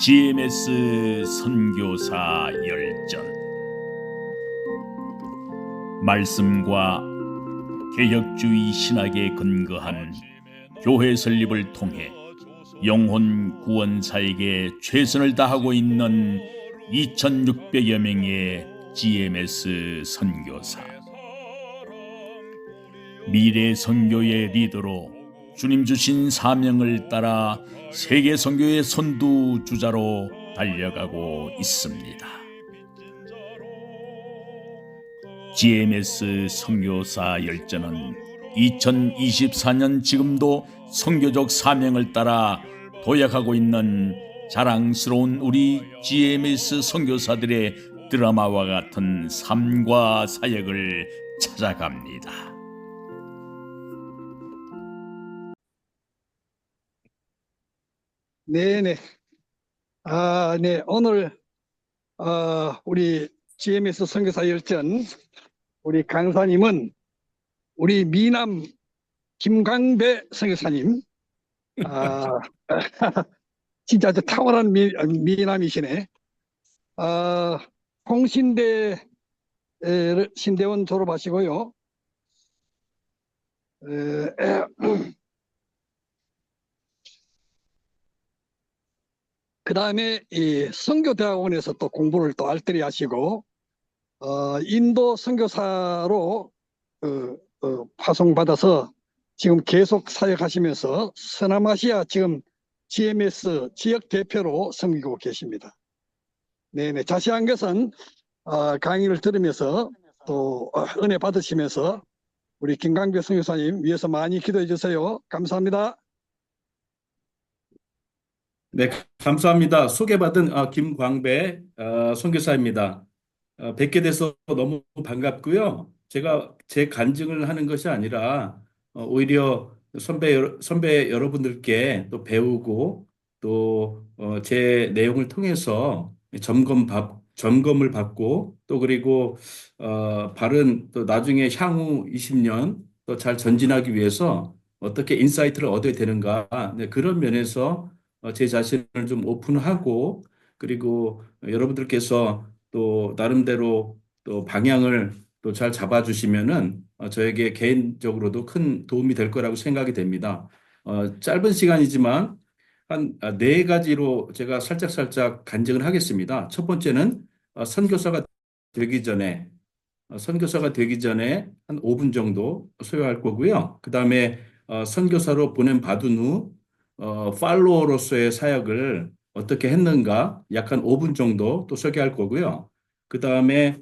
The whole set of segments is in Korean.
GMS 선교사 열전. 말씀과 개혁주의 신학에 근거한 교회 설립을 통해 영혼 구원사에게 최선을 다하고 있는 2600여 명의 GMS 선교사. 미래 선교의 리더로 주님 주신 사명을 따라 세계 선교의 선두주자로 달려가고 있습니다. GMS 선교사 열전은 2024년 지금도 선교적 사명을 따라 도약하고 있는 자랑스러운 우리 GMS 선교사들의 드라마와 같은 삶과 사역을 찾아갑니다. 네네. 네. 오늘 우리 GMS 선교사 열전 우리 강사님은 우리 미남 김광배 선교사님. 진짜 아주 탁월한 미남이시네. 홍신대 신대원 졸업하시고요. 그 다음에 이 선교대학원에서 또 공부를 또 알뜰히 하시고, 인도 선교사로 파송받아서 지금 계속 사역하시면서 서남아시아 지금 GMS 지역 대표로 섬기고 계십니다. 네네. 자세한 것은 강의를 들으면서 또 은혜 받으시면서 우리 김광배 선교사님 위해서 많이 기도해 주세요. 감사합니다. 네, 감사합니다. 소개받은 김광배 선교사입니다. 뵙게 돼서 너무 반갑고요. 제가 제 간증을 하는 것이 아니라 오히려 선배 여러분들께 또 배우고 또 제 내용을 통해서 점검을 받고 또 그리고 바른 또 나중에 향후 20년 또 잘 전진하기 위해서 어떻게 인사이트를 얻어야 되는가, 네, 그런 면에서 제 자신을 좀 오픈하고 그리고 여러분들께서 또 나름대로 또 방향을 또 잘 잡아주시면은 저에게 개인적으로도 큰 도움이 될 거라고 생각이 됩니다. 짧은 시간이지만 한 네 가지로 제가 살짝 간증을 하겠습니다. 첫 번째는 되기 전에 선교사가 되기 전에 한 5분 정도 소요할 거고요. 그 다음에 선교사로 보냄받은 후 팔로워로서의 사역을 어떻게 했는가 약 한 5분 정도 또 소개할 거고요. 그 다음에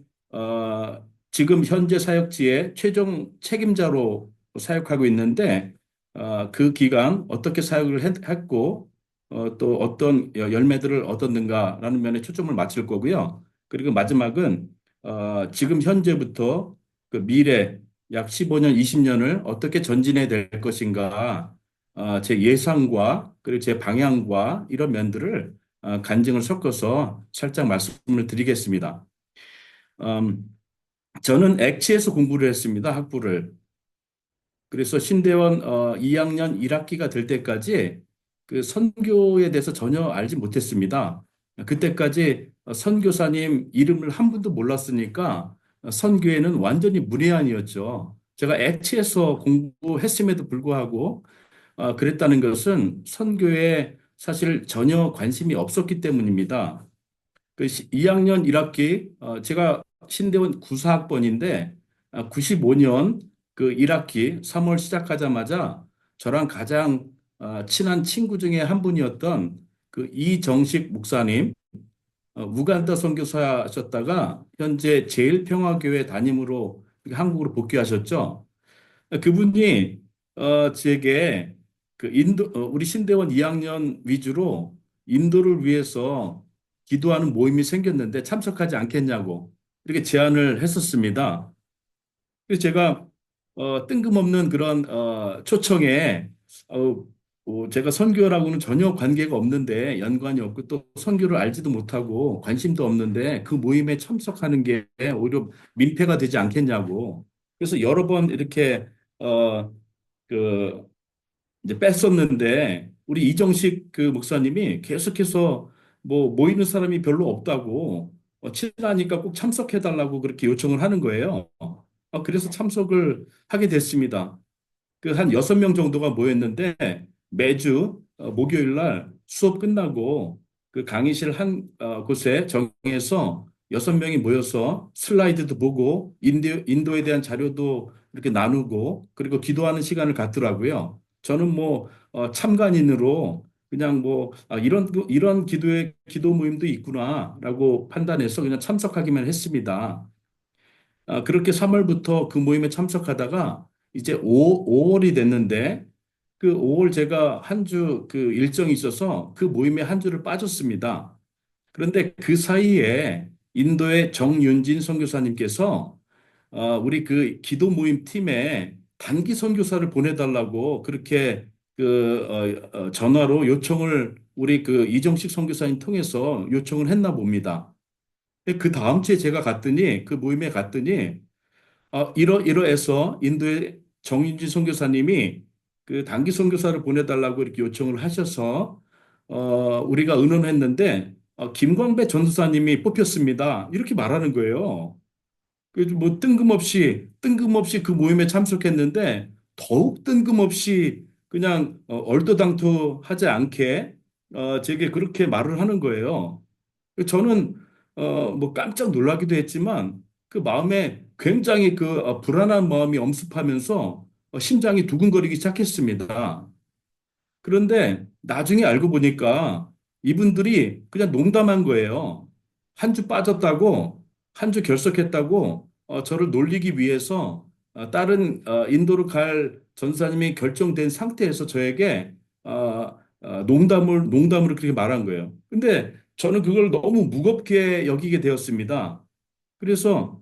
지금 현재 사역지의 최종 책임자로 사역하고 있는데 그 기간 어떻게 사역을 했고 또 어떤 열매들을 얻었는가라는 면에 초점을 맞출 거고요. 그리고 마지막은 지금 현재부터 그 미래 약 15년, 20년을 어떻게 전진해야 될 것인가, 제 예상과 그리고 제 방향과 이런 면들을 간증을 섞어서 살짝 말씀을 드리겠습니다. 저는 액치에서 공부를 했습니다, 학부를. 그래서 신대원 2학년 1학기가 될 때까지 그 선교에 대해서 전혀 알지 못했습니다. 그때까지 선교사님 이름을 한 분도 몰랐으니까 선교에는 완전히 문외한이었죠. 제가 액치에서 공부했음에도 불구하고 그랬다는 것은 선교에 사실 전혀 관심이 없었기 때문입니다. 그 2학년 1학기 제가 신대원 94학번인데 95년 그 1학기 3월 시작하자마자 저랑 가장 친한 친구 중에 한 분이었던 그 이정식 목사님, 우간다 선교사셨다가 현재 제일평화교회 담임으로 한국으로 복귀하셨죠. 그분이 제게 그 우리 신대원 2학년 위주로 인도를 위해서 기도하는 모임이 생겼는데 참석하지 않겠냐고 이렇게 제안을 했었습니다. 그래서 제가 뜬금없는 그런 초청에 제가 선교라고는 전혀 관계가 없는데 연관이 없고 또 선교를 알지도 못하고 관심도 없는데 그 모임에 참석하는 게 오히려 민폐가 되지 않겠냐고. 그래서 여러 번 이렇게 그 이제 뺐었는데 우리 이정식 그 목사님이 계속해서 뭐 모이는 사람이 별로 없다고 친하니까 꼭 참석해달라고 그렇게 요청을 하는 거예요. 그래서 참석을 하게 됐습니다. 그 한 6명 정도가 모였는데 매주 목요일 날 수업 끝나고 그 강의실 한 곳에 정해서 6명이 모여서 슬라이드도 보고 인도에 대한 자료도 이렇게 나누고 그리고 기도하는 시간을 갖더라고요. 저는 뭐 참관인으로 그냥 뭐 이런 기도 모임도 있구나라고 판단해서 그냥 참석하기만 했습니다. 그렇게 3월부터 그 모임에 참석하다가 이제 5월이 됐는데 그 5월 제가 한 주 그 일정이 있어서 그 모임에 한 주를 빠졌습니다. 그런데 그 사이에 인도의 정윤진 선교사님께서 우리 그 기도 모임 팀에 단기 선교사를 보내달라고 그렇게 전화로 요청을 우리 그 이정식 선교사님 통해서 요청을 했나 봅니다. 그 다음 주에 제가 갔더니 그 모임에 갔더니 이러해서 인도의 정인지 선교사님이 그 단기 선교사를 보내달라고 이렇게 요청을 하셔서 우리가 의논했는데 김광배 전도사님이 뽑혔습니다. 이렇게 말하는 거예요. 그래서 뭐 뜬금없이 그 모임에 참석했는데 더욱 뜬금없이 그냥 얼토당토하지 않게 제게 그렇게 말을 하는 거예요. 저는 뭐 깜짝 놀라기도 했지만 그 마음에 굉장히 불안한 마음이 엄습하면서 심장이 두근거리기 시작했습니다. 그런데 나중에 알고 보니까 이분들이 그냥 농담한 거예요. 한 주 빠졌다고, 한 주 결석했다고 저를 놀리기 위해서 다른 인도로 갈 전사님이 결정된 상태에서 저에게 농담으로 그렇게 말한 거예요. 근데 저는 그걸 너무 무겁게 여기게 되었습니다. 그래서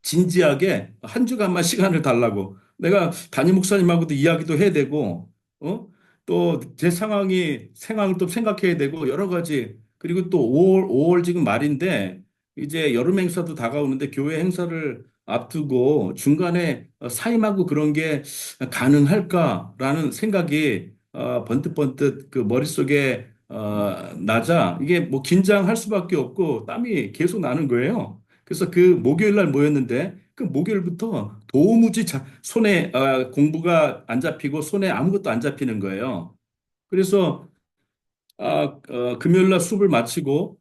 진지하게 한 주간만 시간을 달라고. 내가 담임 목사님하고도 이야기도 해야 되고, 또 제 상황을 또 생각해야 되고, 여러 가지. 그리고 또 5월 지금 말인데, 이제 여름 행사도 다가오는데, 교회 행사를 앞두고 중간에 사임하고 그런 게 가능할까라는 생각이 번뜩번뜩 그 머릿속에 나자, 이게 뭐 긴장할 수밖에 없고, 땀이 계속 나는 거예요. 그래서 그 목요일 날 모였는데 그 목요일부터 도무지 손에 공부가 안 잡히고 손에 아무것도 안 잡히는 거예요. 그래서 금요일 날 수업을 마치고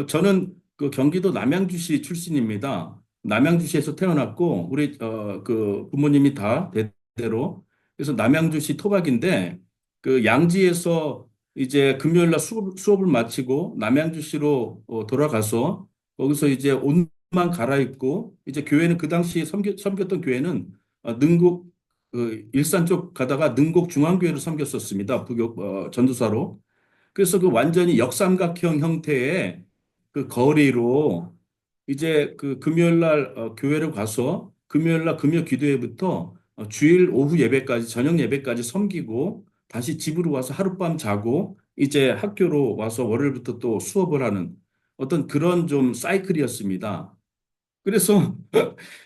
저는 그 경기도 남양주시 출신입니다. 남양주시에서 태어났고 우리 그 부모님이 다 대대로 그래서 남양주시 토박인데 그 양지에서 이제 금요일 날 수업을 마치고 남양주시로 돌아가서 거기서 이제 옷만 갈아입고 이제 교회는 그 당시 섬겼던 교회는 능곡 일산 쪽 가다가 능곡 중앙교회를 섬겼었습니다. 부교 전도사로. 그래서 그 완전히 역삼각형 형태의 그 거리로 이제 그 금요일 날 교회를 가서 금요일 날 금요 기도회부터 주일 오후 예배까지 저녁 예배까지 섬기고 다시 집으로 와서 하룻밤 자고 이제 학교로 와서 월요일부터 또 수업을 하는 어떤 그런 좀 사이클이었습니다. 그래서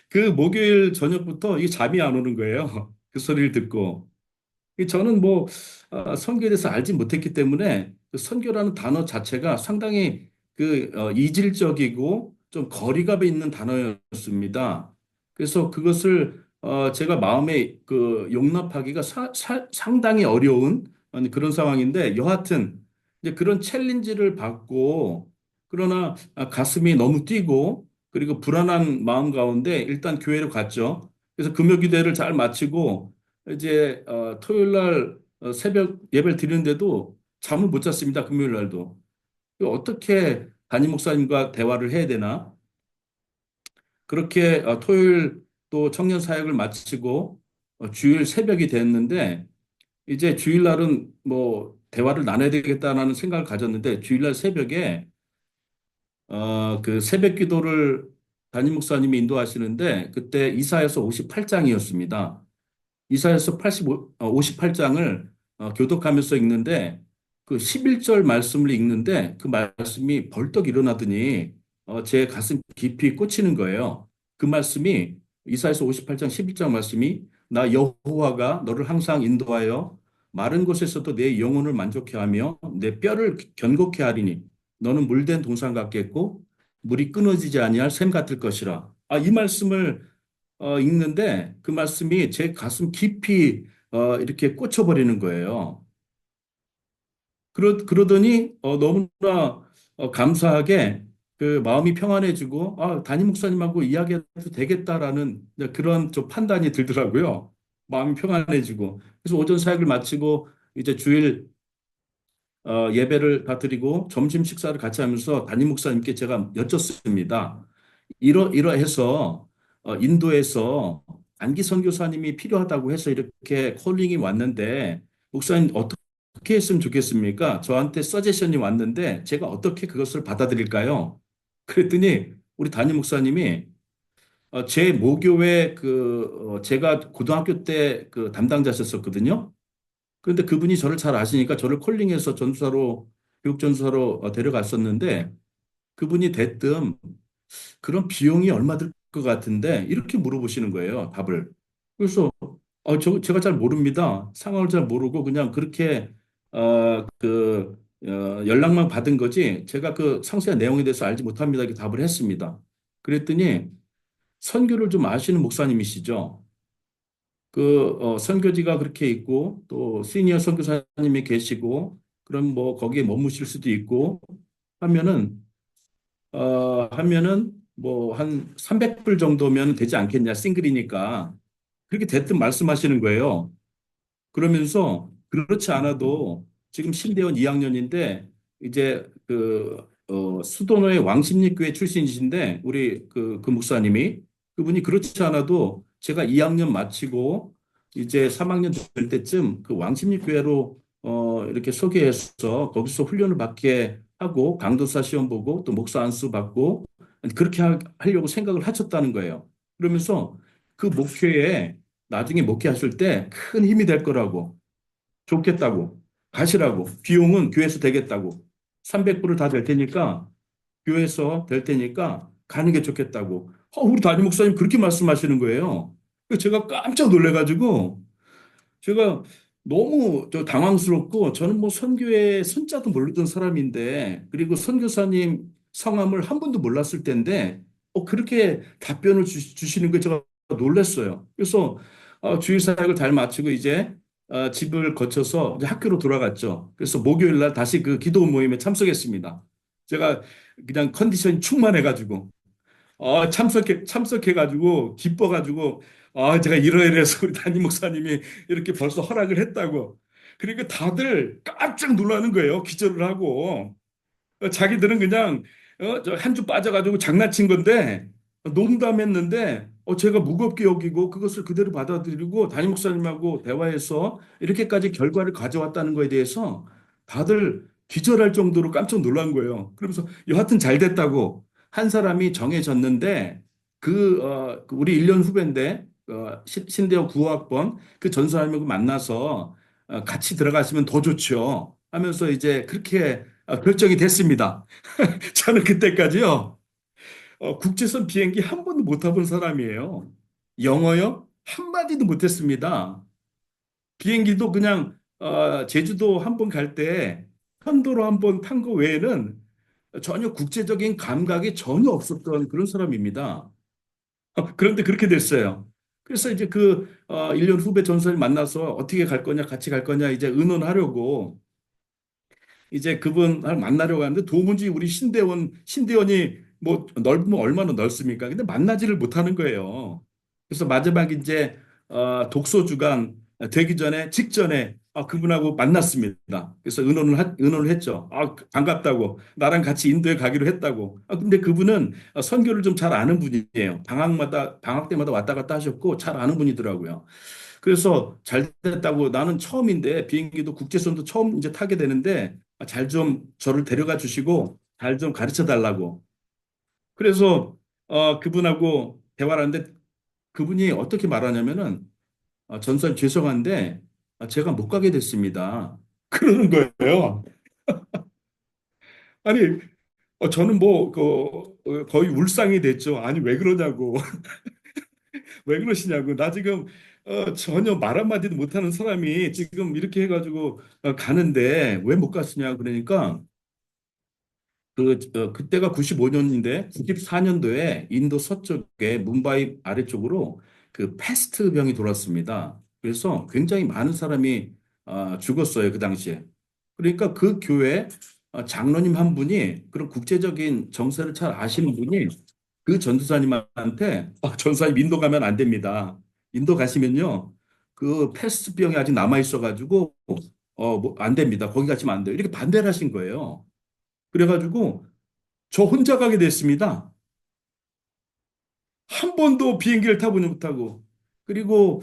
그 목요일 저녁부터 이 잠이 안 오는 거예요. 그 소리를 듣고. 저는 뭐 선교에 대해서 알지 못했기 때문에 그 선교라는 단어 자체가 상당히 이질적이고 좀 거리감이 있는 단어였습니다. 그래서 그것을 제가 마음에 용납하기가 상당히 어려운 아니, 그런 상황인데 여하튼 이제 그런 챌린지를 받고 그러나 가슴이 너무 뛰고 그리고 불안한 마음 가운데 일단 교회로 갔죠. 그래서 금요 기도회를 잘 마치고 이제 토요일 날 새벽 예배를 드리는데도 잠을 못 잤습니다. 금요일 날도. 어떻게 담임 목사님과 대화를 해야 되나? 그렇게 토요일 또 청년 사역을 마치고 주일 새벽이 됐는데 이제 주일 날은 뭐 대화를 나눠야 되겠다라는 생각을 가졌는데 주일날 새벽에 그 새벽 기도를 담임 목사님이 인도하시는데 그때 이사야서 58장이었습니다. 이사야서 58장을 교독하면서 읽는데 그 11절 말씀을 읽는데 그 말씀이 벌떡 일어나더니 제 가슴 깊이 꽂히는 거예요. 그 말씀이 이사야서 58장 11장 말씀이 나 여호와가 너를 항상 인도하여 마른 곳에서도 내 영혼을 만족해 하며 내 뼈를 견고케 하리니 너는 물된 동산 같겠고 물이 끊어지지 아니할 샘 같을 것이라. 이 말씀을 읽는데 그 말씀이 제 가슴 깊이 이렇게 꽂혀버리는 거예요. 그러더니 너무나 감사하게 그 마음이 평안해지고 담임 목사님하고 이야기해도 되겠다라는 그런 좀 판단이 들더라고요. 마음이 평안해지고. 그래서 오전 사역을 마치고 이제 주일 예배를 다 드리고 점심 식사를 같이 하면서 담임 목사님께 제가 여쭙습니다. 이러해서 인도에서 안기 선교사님이 필요하다고 해서 이렇게 콜링이 왔는데 목사님 어떻게 했으면 좋겠습니까? 저한테 서제션이 왔는데 제가 어떻게 그것을 받아들일까요? 그랬더니 우리 담임 목사님이 제 모교회 제가 고등학교 때 그 담당자셨었거든요. 그런데 그분이 저를 잘 아시니까 저를 콜링해서 전수사로 교육 전수사로 데려갔었는데 그분이 대뜸 그런 비용이 얼마 들 것 같은데 이렇게 물어보시는 거예요, 답을. 그래서 제가 잘 모릅니다. 상황을 잘 모르고 그냥 그렇게 연락만 받은 거지 제가 그 상세한 내용에 대해서 알지 못합니다. 이렇게 답을 했습니다. 그랬더니 선교를 좀 아시는 목사님이시죠. 선교지가 그렇게 있고 또 시니어 선교사님이 계시고 그럼 뭐 거기에 머무실 수도 있고 하면은 하면은 뭐 한 300불 정도면 되지 않겠냐, 싱글이니까. 그렇게 대뜸 말씀하시는 거예요. 그러면서 그렇지 않아도 지금 신대원 2학년인데 이제 수도노의 왕십리교회 출신이신데 우리 그 목사님이 그분이 그렇지 않아도 제가 2학년 마치고 이제 3학년 될 때쯤 그 왕십리교회로 이렇게 소개해서 거기서 훈련을 받게 하고 강도사 시험 보고 또 목사 안수 받고 그렇게 하려고 생각을 하셨다는 거예요. 그러면서 그 목회에 나중에 목회하실 때 큰 힘이 될 거라고, 좋겠다고, 가시라고, 비용은 교회에서 되겠다고, 300불을 다 될 테니까, 교회에서 될 테니까 가는 게 좋겠다고. 우리 담임 목사님 그렇게 말씀하시는 거예요. 그래서 제가 깜짝 놀래가지고, 제가 너무 당황스럽고, 저는 뭐 선교의 선자도 모르던 사람인데, 그리고 선교사님 성함을 한 번도 몰랐을 텐데, 그렇게 답변을 주시는 거 제가 놀랐어요. 그래서 주일 사역을 잘 마치고 이제 집을 거쳐서 이제 학교로 돌아갔죠. 그래서 목요일 날 다시 그 기도 모임에 참석했습니다. 제가 그냥 컨디션이 충만해가지고 참석해가지고 기뻐가지고 제가 이러이러해서 우리 담임 목사님이 이렇게 벌써 허락을 했다고. 그러니까 다들 깜짝 놀라는 거예요. 기절을 하고. 자기들은 그냥 저 한 주 빠져가지고 장난친 건데 농담했는데 제가 무겁게 여기고 그것을 그대로 받아들이고 담임 목사님하고 대화해서 이렇게까지 결과를 가져왔다는 거에 대해서 다들 기절할 정도로 깜짝 놀란 거예요. 그러면서 여하튼 잘 됐다고 한 사람이 정해졌는데 그 우리 1년 후배인데 신대어 9호학번 그 전사님하고 만나서 같이 들어가시면 더 좋죠 하면서 이제 그렇게 결정이 됐습니다. 저는 그때까지요, 국제선 비행기 한 번도 못 타본 사람이에요. 영어요? 한마디도 못했습니다. 비행기도 그냥, 제주도 한 번 갈 때 편도로 한 번 탄 거 외에는 전혀 국제적인 감각이 전혀 없었던 그런 사람입니다. 그런데 그렇게 됐어요. 그래서 이제 1년 후배 전사를 만나서 어떻게 갈 거냐, 같이 갈 거냐, 이제 의논하려고 이제 그분을 만나려고 하는데 도무지 우리 신대원이 뭐 넓으면 얼마나 넓습니까? 근데 만나지를 못하는 거예요. 그래서 마지막 이제 독서 주간 되기 전에 직전에 그분하고 만났습니다. 그래서 의논을 했죠. 반갑다고 나랑 같이 인도에 가기로 했다고. 근데 그분은 선교를 좀 잘 아는 분이에요. 방학 때마다 왔다 갔다 하셨고 잘 아는 분이더라고요. 그래서 잘 됐다고 나는 처음인데 비행기도 국제선도 처음 이제 타게 되는데 잘 좀 저를 데려가 주시고 잘 좀 가르쳐 달라고. 그래서 그분하고 대화를 하는데 그분이 어떻게 말하냐면은 전설 죄송한데 제가 못 가게 됐습니다. 그러는 거예요. 아니 저는 뭐 거의 울상이 됐죠. 아니 왜 그러냐고. 왜 그러시냐고. 나 지금 전혀 말 한마디도 못하는 사람이 지금 이렇게 해가지고 가는데 왜 못 갔으냐 그러니까 그때가 95년인데 94년도에 인도 서쪽에 뭄바이 아래쪽으로 그 패스트 병이 돌았습니다. 그래서 굉장히 많은 사람이 죽었어요, 그 당시에. 그러니까 그 교회 장로님 한 분이 그런 국제적인 정세를 잘 아시는 분이 그 전도사님한테 전도사님 인도 가면 안 됩니다. 인도 가시면요. 그 패스트 병이 아직 남아 있어가지고 뭐 안 됩니다. 거기 가시면 안 돼요. 이렇게 반대를 하신 거예요. 그래가지고 저 혼자 가게 됐습니다. 한 번도 비행기를 타보지 못하고. 그리고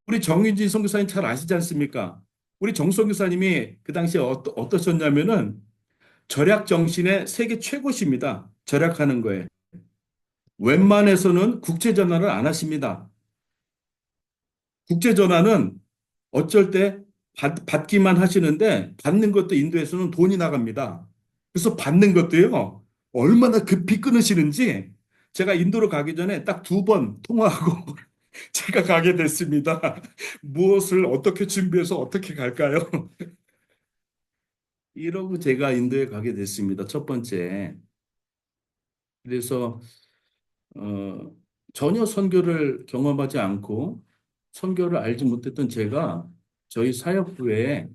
우리 정윤진 선교사님 잘 아시지 않습니까? 우리 정 선교사님이 그 당시에 어떠셨냐면은 절약 정신의 세계 최고십니다. 절약하는 거에. 웬만해서는 국제 전화를 안 하십니다. 국제 전화는 어쩔 때 받기만 하시는데 받는 것도 인도에서는 돈이 나갑니다. 그래서 받는 것도요, 얼마나 급히 끊으시는지 제가 인도로 가기 전에 딱 두 번 통화하고 제가 가게 됐습니다. 무엇을 어떻게 준비해서 어떻게 갈까요? 이러고 제가 인도에 가게 됐습니다. 첫 번째. 그래서 어, 전혀 선교를 경험하지 않고 선교를 알지 못했던 제가 저희 사역부에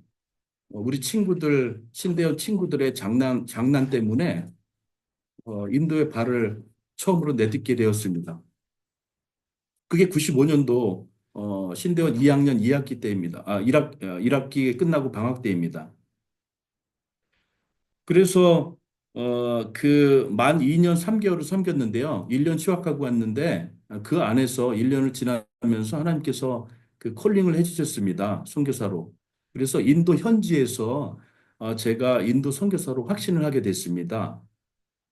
우리 친구들, 신대원 친구들의 장난 때문에 인도의 발을 처음으로 내딛게 되었습니다. 그게 95년도 신대원 2학년 2학기 때입니다. 1학기 끝나고 방학 때입니다. 그래서 그 만 2년 3개월을 섬겼는데요. 1년 휴학하고 왔는데 그 안에서 1년을 지나면서 하나님께서 그 콜링을 해주셨습니다. 선교사로. 그래서 인도 현지에서 제가 인도 선교사로 확신을 하게 됐습니다.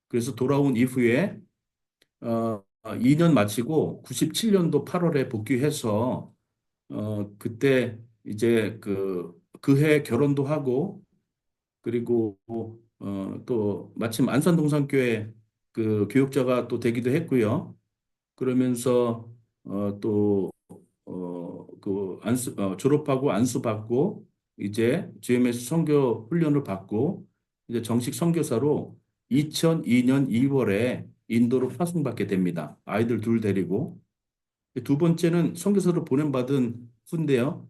그래서 돌아온 이후에 2년 마치고 97년도 8월에 복귀해서 그때 이제 그해 결혼도 하고 그리고 또 마침 안산동산교회 그 교육자가 또 되기도 했고요. 그러면서 졸업하고 안수받고 이제 GMS 선교 훈련을 받고 이제 정식 선교사로 2002년 2월에 인도로 파송받게 됩니다. 아이들 둘 데리고. 두 번째는 선교사로 보냄받은 후인데요.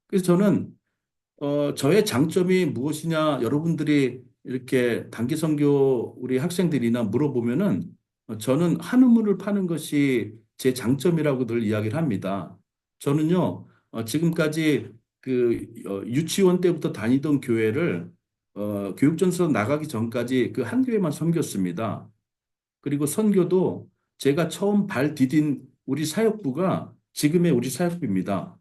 그래서 저는 저의 장점이 무엇이냐 여러분들이 이렇게 단기 선교 우리 학생들이나 물어보면은 저는 한우물을 파는 것이 제 장점이라고 늘 이야기를 합니다. 저는요, 지금까지 유치원 때부터 다니던 교회를 교육전서 나가기 전까지 그 한 교회만 섬겼습니다. 그리고 선교도 제가 처음 발 디딘 우리 사역부가 지금의 우리 사역부입니다.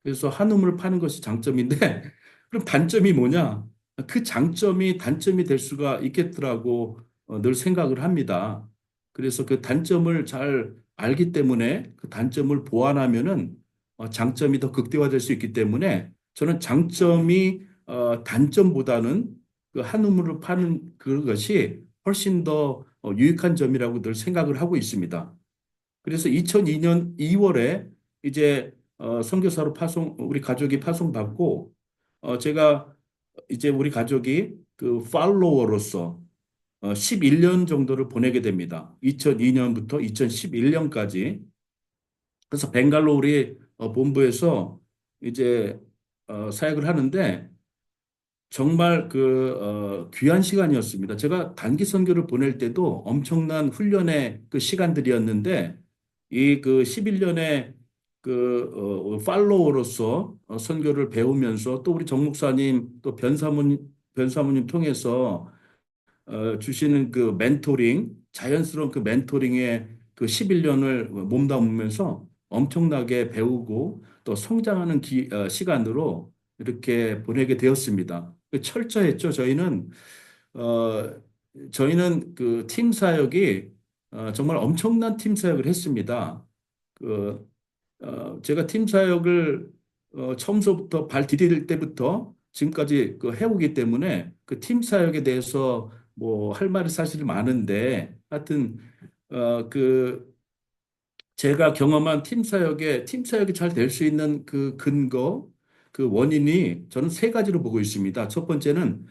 그래서 한우물 파는 것이 장점인데, 그럼 단점이 뭐냐? 그 장점이 단점이 될 수가 있겠더라고 늘 생각을 합니다. 그래서 그 단점을 잘 알기 때문에 그 단점을 보완하면은 장점이 더 극대화될 수 있기 때문에 저는 장점이 단점보다는 그 한우물을 파는 그것이 훨씬 더 유익한 점이라고 늘 생각을 하고 있습니다. 그래서 2002년 2월에 이제 선교사로 우리 가족이 파송받고 제가 이제 우리 가족이 그 팔로워로서 11년 정도를 보내게 됩니다. 2002년부터 2011년까지. 그래서 벵갈로 우리 본부에서 이제 사역을 하는데 정말 귀한 시간이었습니다. 제가 단기 선교를 보낼 때도 엄청난 훈련의 그 시간들이었는데 이 11년의 팔로워로서 선교를 배우면서 또 우리 정 목사님 또 변사모님 통해서 주시는 그 멘토링, 자연스러운 그 멘토링의 그 11년을 몸담으면서 엄청나게 배우고 또 성장하는 시간으로 이렇게 보내게 되었습니다. 철저했죠. 어, 저희는 그 팀 사역이 정말 엄청난 팀 사역을 했습니다. 그, 제가 팀 사역을 처음서부터 발 디딜 때부터 지금까지 해오기 때문에 그 팀 사역에 대해서 뭐 할 말이 사실 많은데 하여튼 그 제가 경험한 팀 사역이 잘 될 수 있는 그 근거, 그 원인이 저는 세 가지로 보고 있습니다. 첫 번째는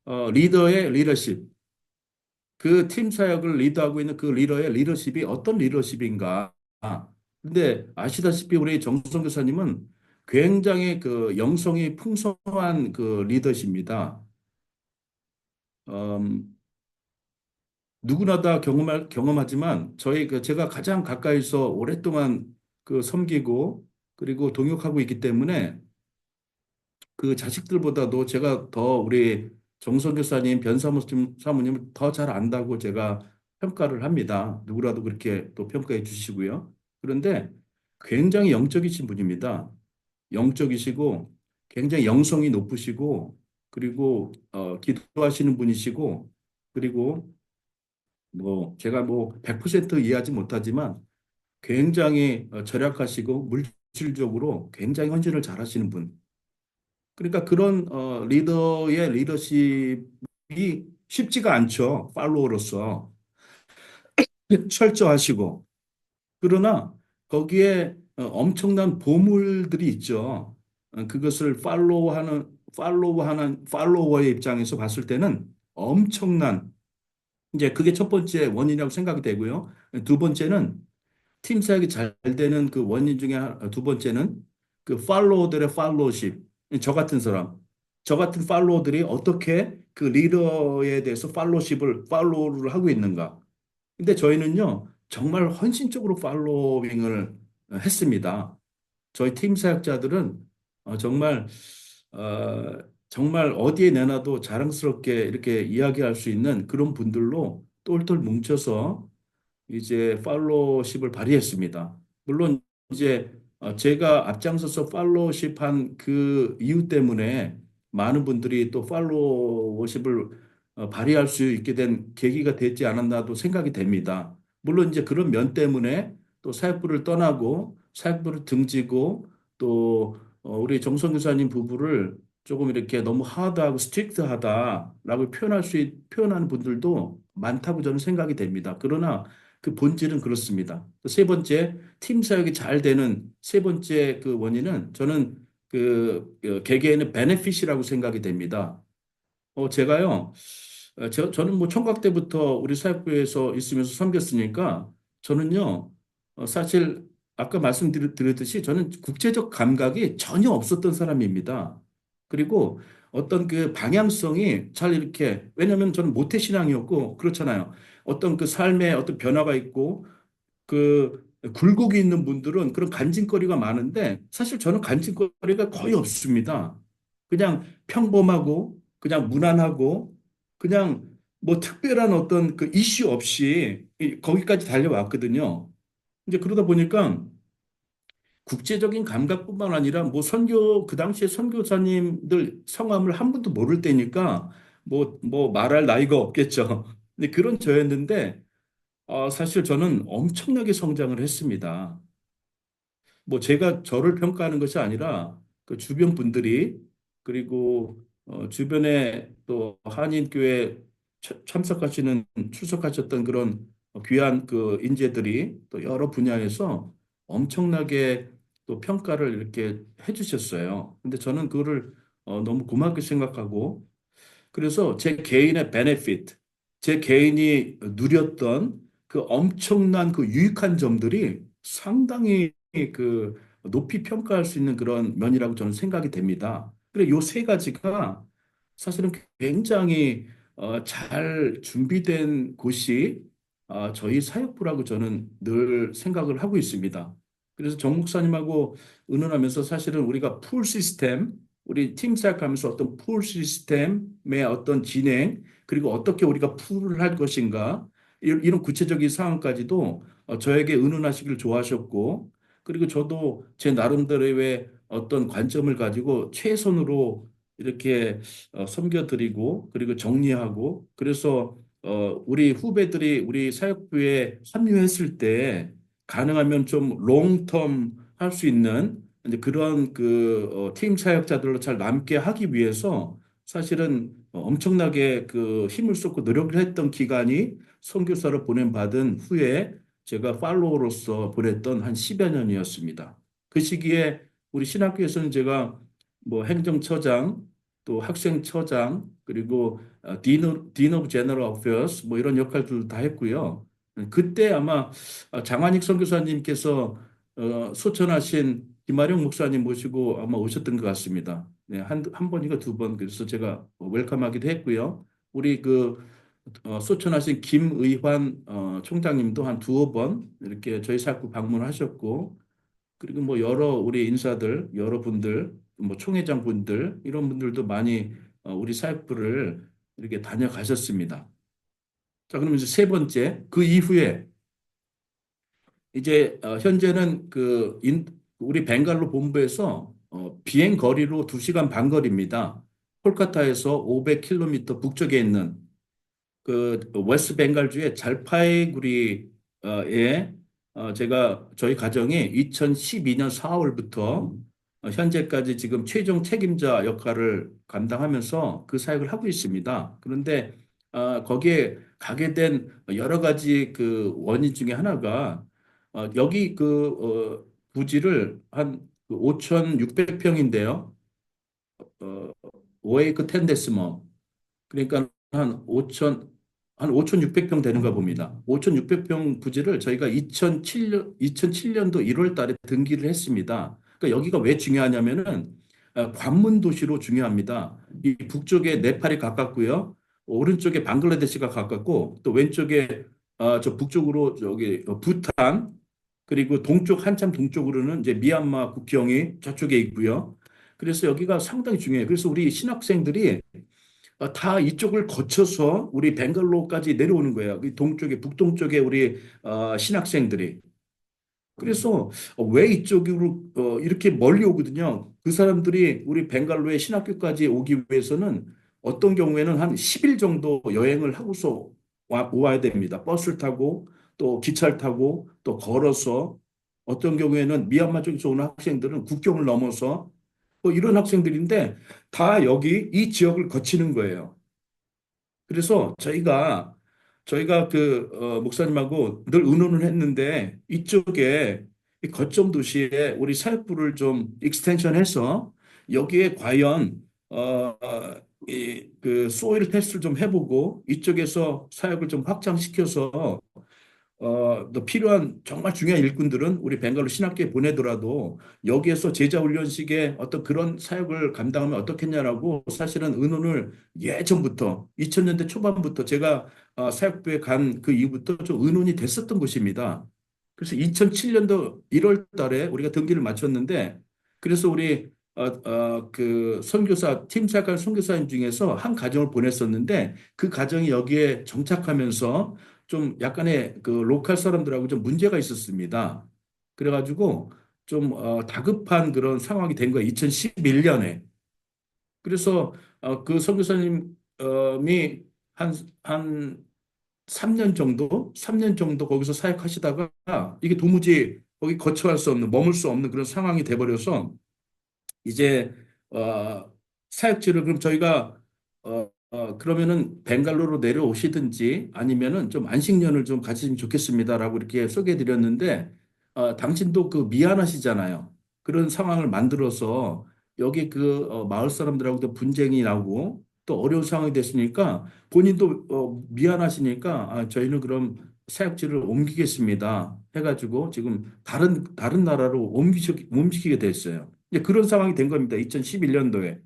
리더의 리더십, 그 팀 사역을 리드하고 있는 그 리더의 리더십이 어떤 리더십인가. 근데 아시다시피 우리 정성 교사님은 굉장히 그 영성이 풍성한 그 리더십니다. 음, 누구나 다 경험하지만 제가 가장 가까이서 오랫동안 그 섬기고 그리고 동역하고 있기 때문에 그 자식들보다도 제가 더 우리 정선 교사님, 사모님을 더 잘 안다고 제가 평가를 합니다. 누구라도 그렇게 또 평가해 주시고요. 그런데 굉장히 영적이신 분입니다. 영적이시고 굉장히 영성이 높으시고 그리고 기도하시는 분이시고 그리고 뭐 제가 뭐 100% 이해하지 못하지만 굉장히 절약하시고 물질적으로 굉장히 헌신을 잘하시는 분. 그러니까 그런 리더의 리더십이 쉽지가 않죠. 팔로워로서 철저하시고 그러나 거기에 엄청난 보물들이 있죠. 그것을 팔로워의 입장에서 봤을 때는 엄청난 이제 그게 첫 번째 원인이라고 생각이 되고요. 두 번째는 팀 사역이 잘 되는 그 원인 중에 두 번째는 그 팔로워들의 팔로우십. 저 같은 사람, 저 같은 팔로워들이 어떻게 그 리더에 대해서 팔로우를 하고 있는가. 근데 저희는요, 정말 헌신적으로 팔로잉을 했습니다. 저희 팀 사역자들은 정말, 어, 정말 어디에 내놔도 자랑스럽게 이렇게 이야기할 수 있는 그런 분들로 똘똘 뭉쳐서 이제 팔로우십을 발휘했습니다. 물론 이제 제가 앞장서서 팔로우십한 그 이유 때문에 많은 분들이 또 팔로우십을 발휘할 수 있게 된 계기가 되지 않았나도 생각이 됩니다. 물론 이제 그런 면 때문에 또 사역부를 떠나고 사역부를 등지고 또 우리 정성 교사님 부부를 조금 이렇게 너무 하드하고 스트릭트하다라고 표현하는 분들도 많다고 저는 생각이 됩니다. 그러나 그 본질은 그렇습니다. 세 번째, 팀 사역이 잘 되는 세 번째 그 원인은 저는 개개인의 베네핏이라고 생각이 됩니다. 제가요, 저는 뭐 총각 때부터 우리 사역부에서 있으면서 섬겼으니까 저는요, 사실 아까 말씀드렸듯이 저는 국제적 감각이 전혀 없었던 사람입니다. 그리고 어떤 그 방향성이 잘 이렇게, 왜냐면 저는 모태신앙이었고, 그렇잖아요. 어떤 그 삶에 어떤 변화가 있고, 그 굴곡이 있는 분들은 그런 간증거리가 많은데 사실 저는 간증거리가 거의 없습니다. 그냥 평범하고 그냥 무난하고 그냥 뭐 특별한 어떤 그 이슈 없이 거기까지 달려왔거든요. 이제 그러다 보니까 국제적인 감각뿐만 아니라 뭐 그 당시에 선교사님들 성함을 한 분도 모를 때니까 뭐 말할 나이가 없겠죠. 근데 그런 저였는데 사실 저는 엄청나게 성장을 했습니다. 뭐 제가 저를 평가하는 것이 아니라 그 주변 분들이 그리고 주변에 또 한인교회 출석하셨던 그런 귀한 그 인재들이 또 여러 분야에서 엄청나게 또 평가를 이렇게 해주셨어요. 근데 저는 그거를 너무 고맙게 생각하고 그래서 제 개인의 베네핏, 제 개인이 누렸던 그 엄청난 그 유익한 점들이 상당히 그 높이 평가할 수 있는 그런 면이라고 저는 생각이 됩니다. 그래, 요 세 가지가 사실은 굉장히 잘 준비된 곳이 저희 사역부라고 저는 늘 생각을 하고 있습니다. 그래서 정 목사님하고 의논하면서 사실은 우리가 풀 시스템, 우리 팀 사역하면서 어떤 풀 시스템의 어떤 진행, 그리고 어떻게 우리가 풀을 할 것인가, 이런 구체적인 상황까지도 저에게 의논하시기를 좋아하셨고, 그리고 저도 제 나름대로의 어떤 관점을 가지고 최선으로 이렇게 섬겨드리고, 그리고 정리하고, 그래서 우리 후배들이 우리 사역부에 합류했을 때 가능하면 좀 롱텀 할 수 있는 이제 그런 팀 사역자들로 잘 남게 하기 위해서 사실은 엄청나게 그 힘을 쏟고 노력을 했던 기간이 선교사로 보냄받은 후에 제가 팔로워로서 보냈던 한 10여 년이었습니다. 그 시기에 우리 신학교에서는 제가 뭐 행정처장 또 학생처장 그리고 Dean of General Affairs 뭐 이런 역할들도 다 했고요. 그때 아마 장한익 선교사님께서 소천하신 김아령 목사님 모시고 아마 오셨던 것 같습니다. 네, 한 번인가 두 번, 그래서 제가 웰컴하기도 했고요. 우리 소천하신 김의환 총장님도 한 두어 번 이렇게 저희 사구 방문하셨고, 그리고 뭐 여러 우리 인사들, 여러 분들, 뭐 총회장 분들 이런 분들도 많이 우리 사역부를 이렇게 다녀가셨습니다. 자, 그러면 이제 세 번째, 그 이후에 이제 현재는 우리 벵갈로 본부에서 비행 거리로 2시간 반 거리입니다. 콜카타에서 500km 북쪽에 있는 그 웨스트 벵갈주의 잘파이구리에 제가 저희 가정이 2012년 4월부터 현재까지 지금 최종 책임자 역할을 감당하면서 그 사역을 하고 있습니다. 그런데 거기에 가게 된 여러 가지 그 원인 중에 하나가 여기 부지를 한 5,600평인데요. 오에이크 텐데스머, 그러니까 한 5,600평 되는가 봅니다. 5,600평 부지를 저희가 2007년도 1월 달에 등기를 했습니다. 그러니까 여기가 왜 중요하냐면은 관문 도시로 중요합니다. 이 북쪽에 네팔이 가깝고요. 오른쪽에 방글라데시가 가깝고 또 왼쪽에 저 북쪽으로 저기 부탄, 그리고 한참 동쪽으로는 이제 미얀마 국경이 저쪽에 있고요. 그래서 여기가 상당히 중요해요. 그래서 우리 신학생들이 다 이쪽을 거쳐서 우리 벵갈로까지 내려오는 거예요. 이 동쪽에, 북동쪽에 우리 신학생들이. 그래서 왜 이쪽으로 이렇게 멀리 오거든요. 그 사람들이 우리 벵갈로의 신학교까지 오기 위해서는 어떤 경우에는 한 10일 정도 여행을 하고서 와야 됩니다. 버스를 타고 또 기차를 타고 또 걸어서, 어떤 경우에는 미얀마 쪽에서 오는 학생들은 국경을 넘어서 뭐 이런 학생들인데 다 여기 이 지역을 거치는 거예요. 그래서 저희가 목사님하고 늘 의논을 했는데, 이쪽에 이 거점 도시에 우리 사역부를 좀 익스텐션해서 여기에 과연 소일 테스트를 좀 해보고 이쪽에서 사역을 좀 확장시켜서 또 필요한 정말 중요한 일꾼들은 우리 벵갈로 신학교에 보내더라도 여기에서 제자 훈련식의 어떤 그런 사역을 감당하면 어떻겠냐라고 사실은 의논을 예전부터 2000년대 초반부터 제가 사역부에 간 그 이후부터 좀 의논이 됐었던 곳입니다. 그래서 2007년도 1월 달에 우리가 등기를 마쳤는데, 그래서 우리 그 선교사 팀 사역하는 선교사님 중에서 한 가정을 보냈었는데, 그 가정이 여기에 정착하면서 좀 약간의 그 로컬 사람들하고 좀 문제가 있었습니다. 그래가지고 좀 다급한 그런 상황이 된 거예요. 2011년에. 그래서 그 선교사님이 한 3년 정도 거기서 사역하시다가 이게 도무지 거기 거처할 수 없는, 머물 수 없는 그런 상황이 돼버려서 이제 사역지를, 그럼 저희가 그러면은 벵갈로로 내려오시든지 아니면은 좀 안식년을 좀 가지시면 좋겠습니다라고 이렇게 소개해 드렸는데, 당신도 그 미안하시잖아요. 그런 상황을 만들어서 여기 마을 사람들하고도 분쟁이 나고 또 어려운 상황이 됐으니까 본인도 미안하시니까 저희는 그럼 사역지를 옮기겠습니다 해가지고 지금 다른 나라로 옮기게 됐어요. 이제 그런 상황이 된 겁니다. 2011년도에.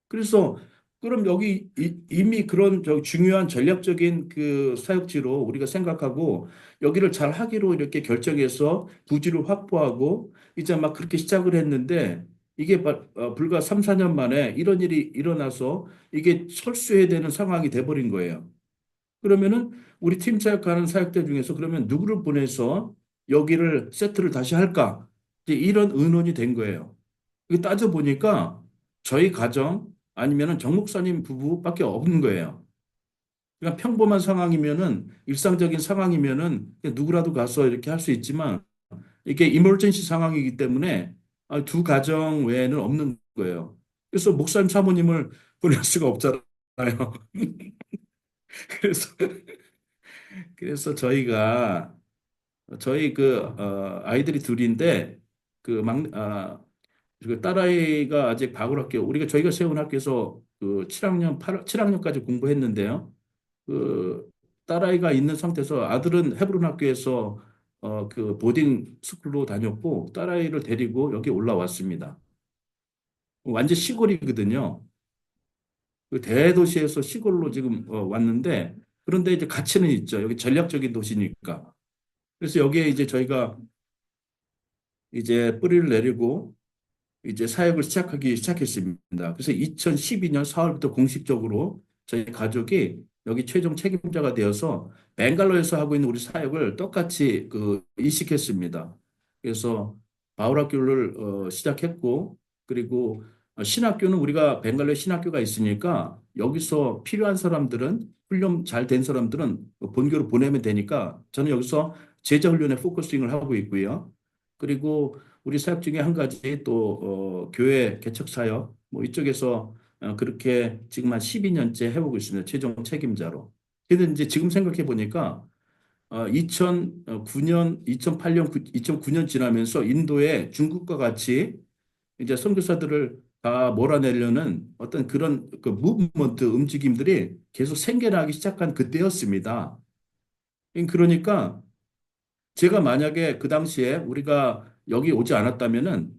그래서 그럼 여기 이미 그런 중요한 전략적인 그 사역지로 우리가 생각하고 여기를 잘 하기로 이렇게 결정해서 부지를 확보하고 이제 막 그렇게 시작을 했는데, 이게 불과 3, 4년 만에 이런 일이 일어나서 이게 철수해야 되는 상황이 돼버린 거예요. 그러면은 우리 팀 사역하는 사역대 중에서 그러면 누구를 보내서 여기를 세트를 다시 할까? 이제 이런 의논이 된 거예요. 이게 따져보니까 저희 가정 아니면은 정 목사님 부부밖에 없는 거예요. 그러니까 평범한 상황이면은, 일상적인 상황이면은 그냥 누구라도 가서 이렇게 할 수 있지만, 이게 이머전시 상황이기 때문에 두 가정 외에는 없는 거예요. 그래서 목사님 사모님을 보낼 수가 없잖아요. 그래서 저희 아이들이 둘인데 그 그리고 딸아이가 아직 바울학교, 저희가 세운 학교에서 그 7학년, 7학년까지 공부했는데요. 그 딸아이가 있는 상태에서 아들은 헤브론 학교에서 그 보딩 스쿨로 다녔고 딸아이를 데리고 여기 올라왔습니다. 완전 시골이거든요. 그 대도시에서 시골로 지금 왔는데 그런데 이제 가치는 있죠. 여기 전략적인 도시니까. 그래서 여기에 이제 저희가 이제 뿌리를 내리고 이제 사역을 시작했습니다. 그래서 2012년 4월부터 공식적으로 저희 가족이 여기 최종 책임자가 되어서 벵갈로에서 하고 있는 우리 사역을 똑같이 이식했습니다. 그래서 바울학교를 시작했고 그리고 신학교는 우리가 벵갈로에 신학교가 있으니까 여기서 필요한 사람들은 훈련 잘 된 사람들은 본교로 보내면 되니까 저는 여기서 제자 훈련에 포커싱을 하고 있고요. 그리고 우리 사역 중에 한 가지 또 교회 개척 사역 뭐 이쪽에서 그렇게 지금 한 12년째 해보고 있습니다. 최종 책임자로. 근데 이제 지금 생각해 보니까 2009년, 2008년, 2009년 지나면서 인도에 중국과 같이 이제 선교사들을 다 몰아내려는 어떤 그런 그 무브먼트 움직임들이 계속 생겨나기 시작한 그때였습니다. 그러니까 제가 만약에 그 당시에 우리가 여기 오지 않았다면은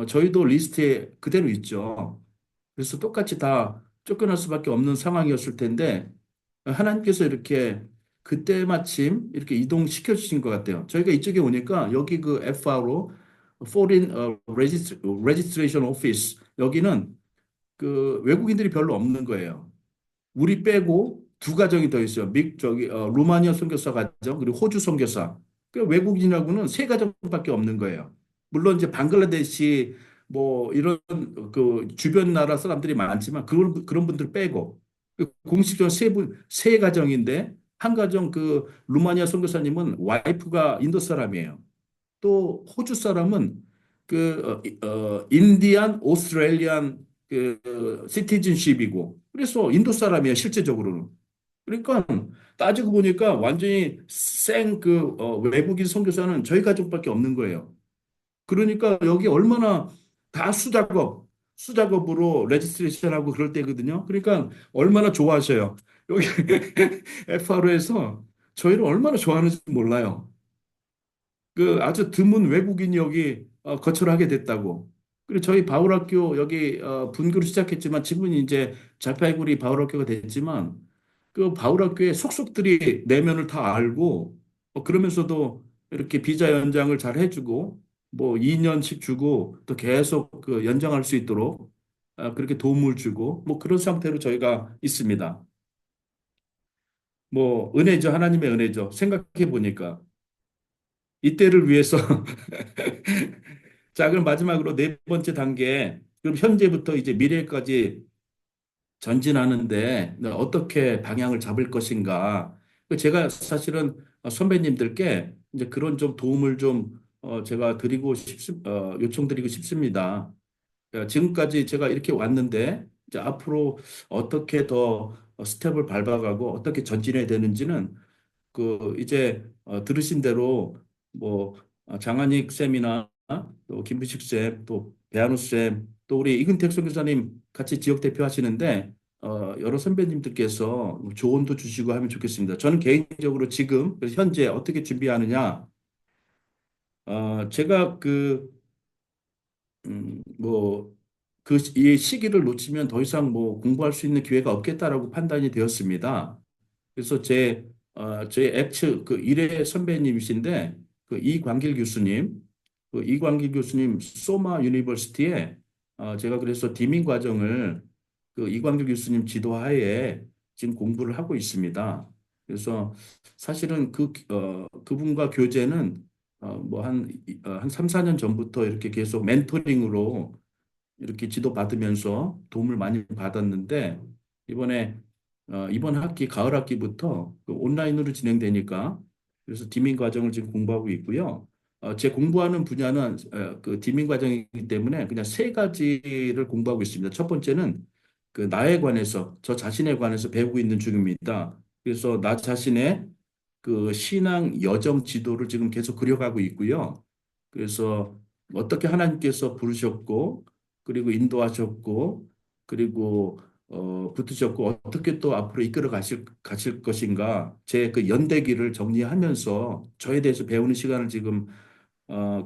저희도 리스트에 그대로 있죠. 그래서 똑같이 다 쫓겨날 수밖에 없는 상황이었을 텐데 하나님께서 이렇게 그때 마침 이렇게 이동시켜 주신 것 같아요. 저희가 이쪽에 오니까 여기 그 FRO Foreign Registration Office 여기는 그 외국인들이 별로 없는 거예요. 우리 빼고 두 가정이 더 있어요. 루마니아 선교사 가정 그리고 호주 선교사. 그 외국인하고는 세 가정밖에 없는 거예요. 물론 이제 방글라데시 뭐 이런 그 주변 나라 사람들이 많지만 그런 분들 빼고 공식적으로 세 가정인데 한 가정 그 루마니아 선교사님은 와이프가 인도 사람이에요. 또 호주 사람은 인디안 오스트레일리안 시티즌십이고 그래서 인도 사람이에요 실제적으로는. 그러니까 따지고 보니까 완전히 외국인 선교사는 저희 가족밖에 없는 거예요. 그러니까 여기 얼마나 다 수작업으로 레지스트레이션하고 그럴 때거든요. 그러니까 얼마나 좋아하셔요. 여기 FRO에서 저희를 얼마나 좋아하는지 몰라요. 그 아주 드문 외국인이 여기 거처하게 됐다고. 그리고 저희 바울학교 여기 분교를 시작했지만 지금은 이제 잘파이구리 바울학교가 됐지만 그 바울학교의 속속들이 내면을 다 알고 그러면서도 이렇게 비자 연장을 잘 해주고 뭐 2년씩 주고 또 계속 그 연장할 수 있도록 그렇게 도움을 주고 뭐 그런 상태로 저희가 있습니다. 뭐 은혜죠. 하나님의 은혜죠. 생각해 보니까 이때를 위해서 자, 그럼 마지막으로 네 번째 단계. 그럼 현재부터 이제 미래까지 전진하는데 어떻게 방향을 잡을 것인가. 제가 사실은 선배님들께 이제 그런 좀 도움을 좀 제가 요청드리고 싶습니다. 지금까지 제가 이렇게 왔는데 이제 앞으로 어떻게 더 스텝을 밟아가고 어떻게 전진해야 되는지는 이제 들으신 대로 뭐 장한익 쌤이나 또 김부식 쌤, 또 배한우 쌤, 또 우리 이근택 선교사님 같이 지역 대표 하시는데 여러 선배님들께서 조언도 주시고 하면 좋겠습니다. 저는 개인적으로 지금 그래서 현재 어떻게 준비하느냐, 제가 이 시기를 놓치면 더 이상 뭐 공부할 수 있는 기회가 없겠다라고 판단이 되었습니다. 그래서 저희 엑츠 일회 선배님이신데 이광길 교수님, 이광길 교수님 소마 유니버시티에 제가 그래서 디민 과정을 이광길 교수님 지도하에 지금 공부를 하고 있습니다. 그래서 사실은 그분과 교제는 한 3, 4년 전부터 이렇게 계속 멘토링으로 이렇게 지도받으면서 도움을 많이 받았는데 이번 학기 가을 학기부터 온라인으로 진행되니까 그래서 디민 과정을 지금 공부하고 있고요. 제 공부하는 분야는 그 디민 과정이기 때문에 그냥 세 가지를 공부하고 있습니다. 첫 번째는 나에 관해서 저 자신에 관해서 배우고 있는 중입니다. 그래서 나 자신의 그 신앙 여정 지도를 지금 계속 그려가고 있고요. 그래서 어떻게 하나님께서 부르셨고, 그리고 인도하셨고, 그리고 붙으셨고, 어떻게 또 앞으로 이끌어 가실 것인가, 제 그 연대기를 정리하면서 저에 대해서 배우는 시간을 지금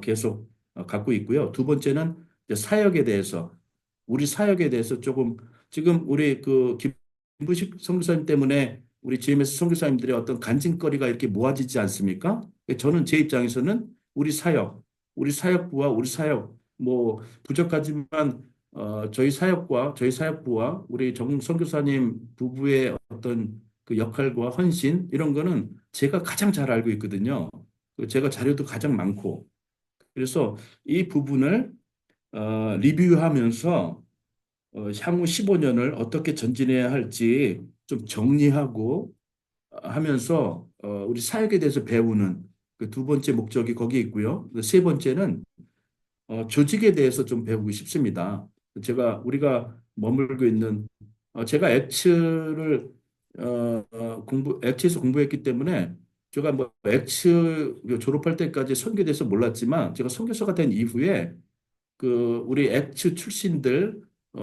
계속 갖고 있고요. 두 번째는 이제 사역에 대해서, 우리 사역에 대해서 조금, 지금 우리 그 김부식 선교사님 때문에 우리 GMS 선교사님들의 어떤 간증거리가 이렇게 모아지지 않습니까? 저는 제 입장에서는 우리 사역부와 우리 사역, 뭐 부족하지만 저희 사역부와 우리 정 선교사님 부부의 어떤 그 역할과 헌신 이런 거는 제가 가장 잘 알고 있거든요. 제가 자료도 가장 많고. 그래서 이 부분을 리뷰하면서 향후 15년을 어떻게 전진해야 할지 좀 정리하고 하면서 우리 사역에 대해서 배우는 그 두 번째 목적이 거기 있고요. 그세 번째는 조직에 대해서 좀 배우고 싶습니다. 우리가 머물고 있는 제가 엑츠에서 공부했기 때문에 제가 뭐 엑츠 졸업할 때까지 선교에 대해서 몰랐지만 제가 선교사가 된 이후에 그 우리 엑츠 출신들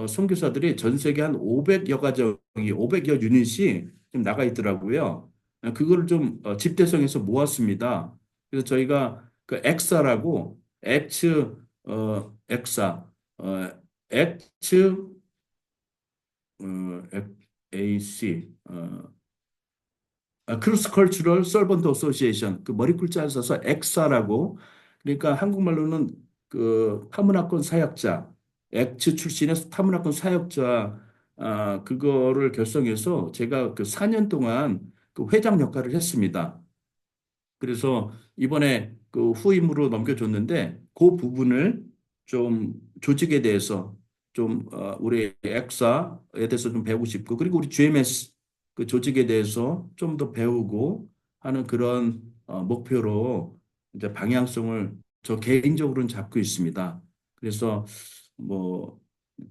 선교사들이 전 세계 한 500여 가정이 500여 유닛이 좀 나가 있더라고요. 그거를 좀 집대성에서 모았습니다. 그래서 저희가 그 엑사라고 엑츠 엑사 엑츠 AC 크로스 컬처럴 서번트 어소시에이션 그 머리글자를 써서 엑사라고 그러니까 한국말로는 그 파문화권 사역자 엑츠 출신의 파문화권 사역자 그거를 결성해서 제가 그 4년 동안 그 회장 역할을 했습니다. 그래서 이번에 그 후임으로 넘겨줬는데 그 부분을 좀 조직에 대해서 좀 우리 엑사에 대해서 좀 배우고 싶고 그리고 우리 GMS 그 조직에 대해서 좀 더 배우고 하는 그런 목표로 이제 방향성을 저 개인적으로는 잡고 있습니다. 그래서 뭐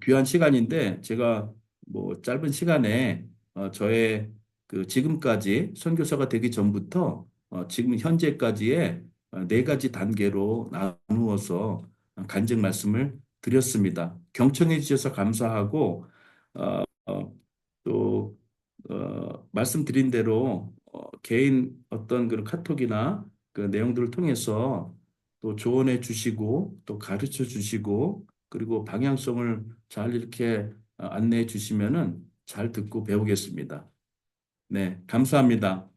귀한 시간인데 제가 뭐 짧은 시간에 저의 그 지금까지 선교사가 되기 전부터 지금 현재까지의 네 가지 단계로 나누어서 간증 말씀을 드렸습니다. 경청해 주셔서 감사하고 어, 어, 또 말씀드린 대로 개인 어떤 그런 카톡이나 그 내용들을 통해서 또 조언해 주시고 또 가르쳐 주시고 그리고 방향성을 잘 이렇게 안내해 주시면은 잘 듣고 배우겠습니다. 네, 감사합니다.